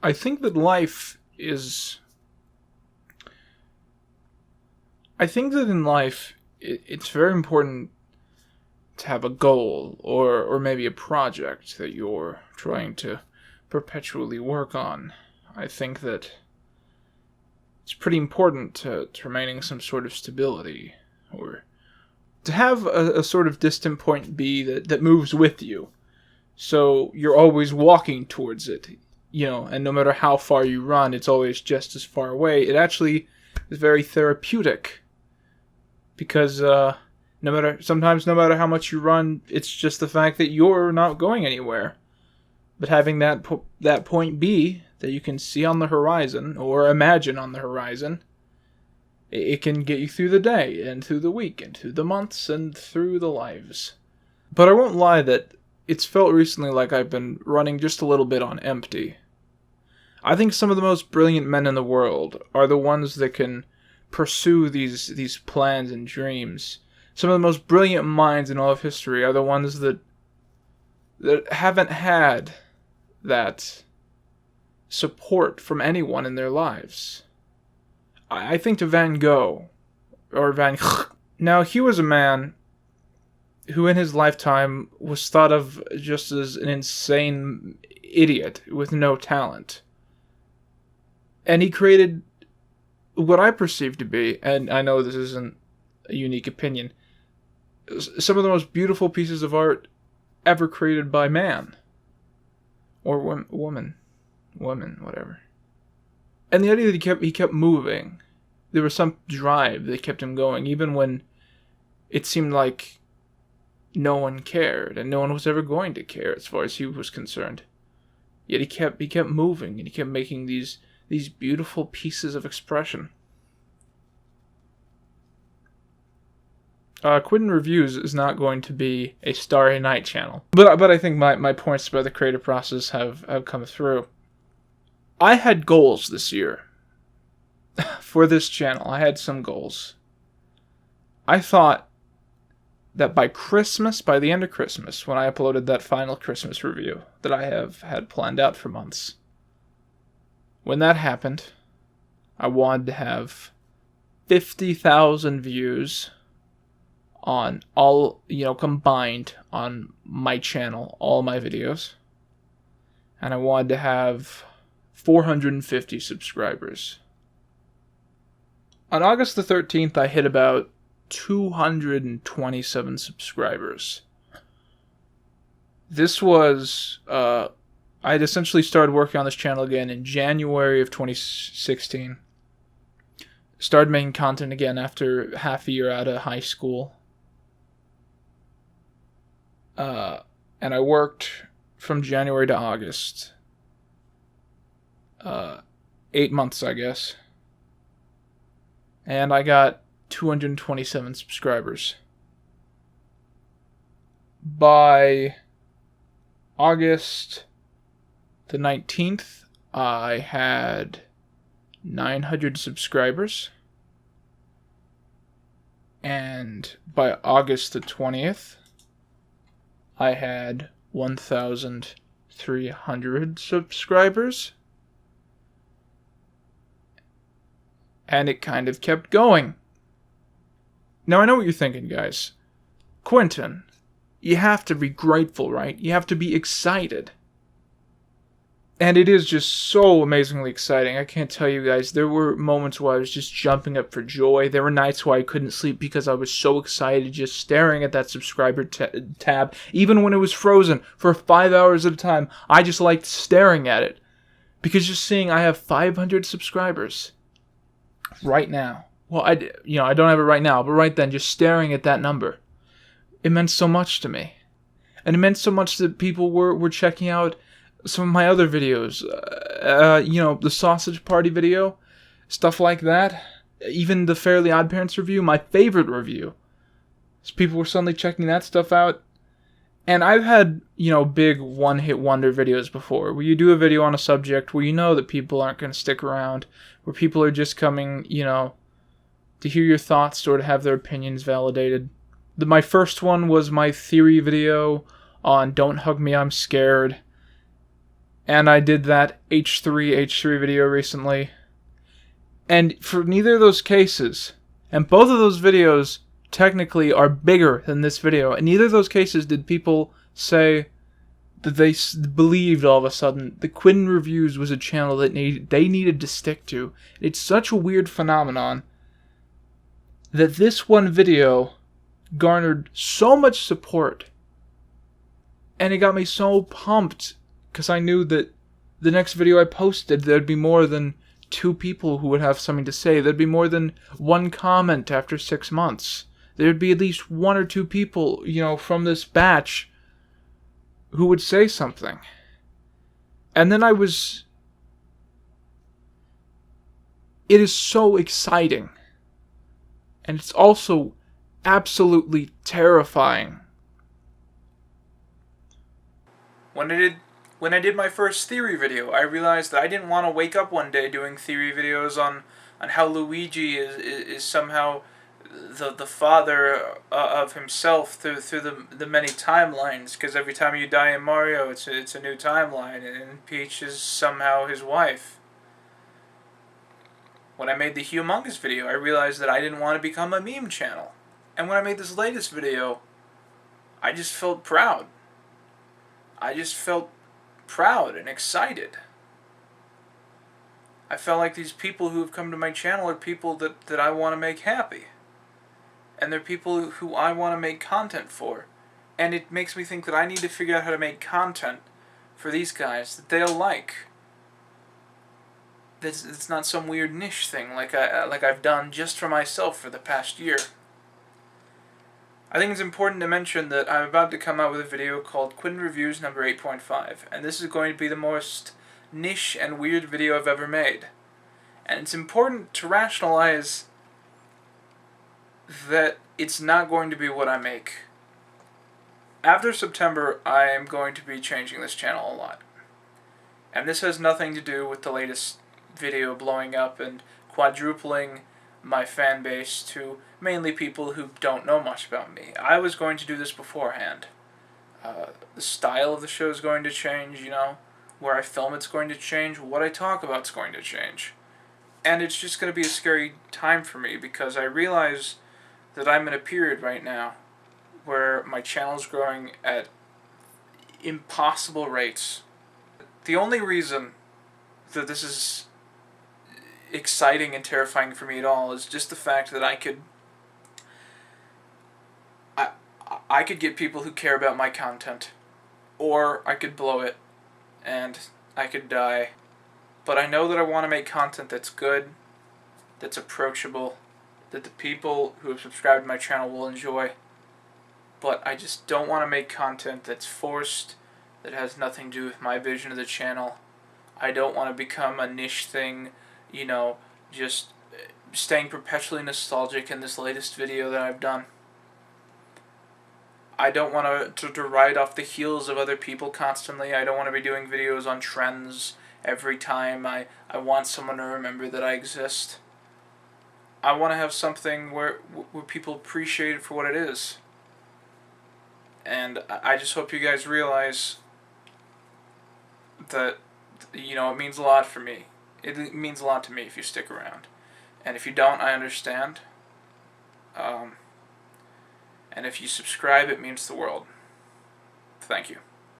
I think that life is... I think that in life, it's very important to have a goal or maybe a project that you're trying to perpetually work on. I think that it's pretty important to remaining some sort of stability, or to have a sort of distant point B that moves with you. So you're always walking towards it, and no matter how far you run, it's always just as far away. It actually is very therapeutic, because no matter how much you run, it's just the fact that you're not going anywhere. But having that point B that you can see on the horizon, or imagine on the horizon, it can get you through the day, and through the week, and through the months, and through the lives. But I won't lie that it's felt recently like I've been running just a little bit on empty. I think some of the most brilliant men in the world are the ones that can pursue these plans and dreams. Some of the most brilliant minds in all of history are the ones that haven't had that support from anyone in their lives. I think to Van Gogh, or Van Gogh. Now, he was a man who in his lifetime was thought of just as an insane idiot with no talent. And he created what I perceive to be, and I know this isn't a unique opinion, some of the most beautiful pieces of art ever created by man. Or woman, whatever. And the idea that he kept moving. There was some drive that kept him going, even when it seemed like no one cared, and no one was ever going to care as far as he was concerned. Yet he kept moving, and he kept making these beautiful pieces of expression. Quinton Reviews is not going to be a Starry Night channel. But I think my points about the creative process have come through. I had goals this year. For this channel, I had some goals. I thought that by the end of Christmas, when I uploaded that final Christmas review that I have had planned out for months, when that happened, I wanted to have 50,000 views on all, combined on my channel, all my videos. And I wanted to have 450 subscribers. On August the 13th, I hit about 227 subscribers. This was, I'd essentially started working on this channel again in January of 2016. Started making content again after half a year out of high school. And I worked from January to August. 8 months, I guess. And I got 227 subscribers. By August the 19th, I had 900 subscribers. And by August the 20th, I had 1,300 subscribers. And it kind of kept going. Now, I know what you're thinking, guys. Quinton, you have to be grateful, right? You have to be excited. And it is just so amazingly exciting. I can't tell you guys, there were moments where I was just jumping up for joy. There were nights where I couldn't sleep because I was so excited just staring at that subscriber tab. Even when it was frozen for 5 hours at a time, I just liked staring at it. Because just seeing I have 500 subscribers right now. Well, I don't have it right now, but right then, just staring at that number, it meant so much to me. And it meant so much that people were checking out some of my other videos, the sausage party video, stuff like that. Even the Fairly Odd Parents review, my favorite review. So people were suddenly checking that stuff out. And I've had, big one-hit wonder videos before, where you do a video on a subject where you know that people aren't going to stick around, where people are just coming, to hear your thoughts or to have their opinions validated. My first one was my theory video on Don't Hug Me, I'm Scared. and I did that H3 video recently. And for neither of those cases, and both of those videos technically are bigger than this video, and neither of those cases did people say that they believed all of a sudden the Quinton Reviews was a channel that they needed to stick to. It's such a weird phenomenon that this one video garnered so much support, and it got me so pumped because I knew that the next video I posted, there'd be more than 2 people who would have something to say. There'd be more than 1 comment after 6 months. There'd be at least 1 or 2 people, from this batch who would say something. And then it is so exciting. And it's also absolutely terrifying. When I did my first theory video, I realized that I didn't want to wake up one day doing theory videos on how Luigi is somehow the father of himself through the many timelines, because every time you die in Mario, it's a new timeline, and Peach is somehow his wife. When I made the Humongous video, I realized that I didn't want to become a meme channel. And when I made this latest video, I just felt proud. I just felt proud and excited. I felt like these people who have come to my channel are people that I want to make happy. And they're people who I want to make content for. And it makes me think that I need to figure out how to make content for these guys that they'll like. It's not some weird niche thing like I've done just for myself for the past year. I think it's important to mention that I'm about to come out with a video called Quinton Reviews number 8.5, and this is going to be the most niche and weird video I've ever made. And it's important to rationalize that it's not going to be what I make. After September, I am going to be changing this channel a lot. And this has nothing to do with the latest video blowing up and quadrupling my fan base to mainly people who don't know much about me. I was going to do this beforehand. The style of the show is going to change, where I film it's going to change, what I talk about is going to change. And it's just going to be a scary time for me because I realize that I'm in a period right now where my channel's growing at impossible rates. The only reason that this is exciting and terrifying for me at all is just the fact that I could get people who care about my content, or I could blow it and I could die. But I know that I want to make content that's good, that's approachable, that the people who have subscribed to my channel will enjoy. But I just don't want to make content that's forced, that has nothing to do with my vision of the channel. I don't want to become a niche thing, just staying perpetually nostalgic in this latest video that I've done. I don't want to ride off the heels of other people constantly. I don't want to be doing videos on trends every time. I want someone to remember that I exist. I want to have something where people appreciate it for what it is. And I just hope you guys realize that, it means a lot for me. It means a lot to me if you stick around. And if you don't, I understand. And if you subscribe, it means the world. Thank you.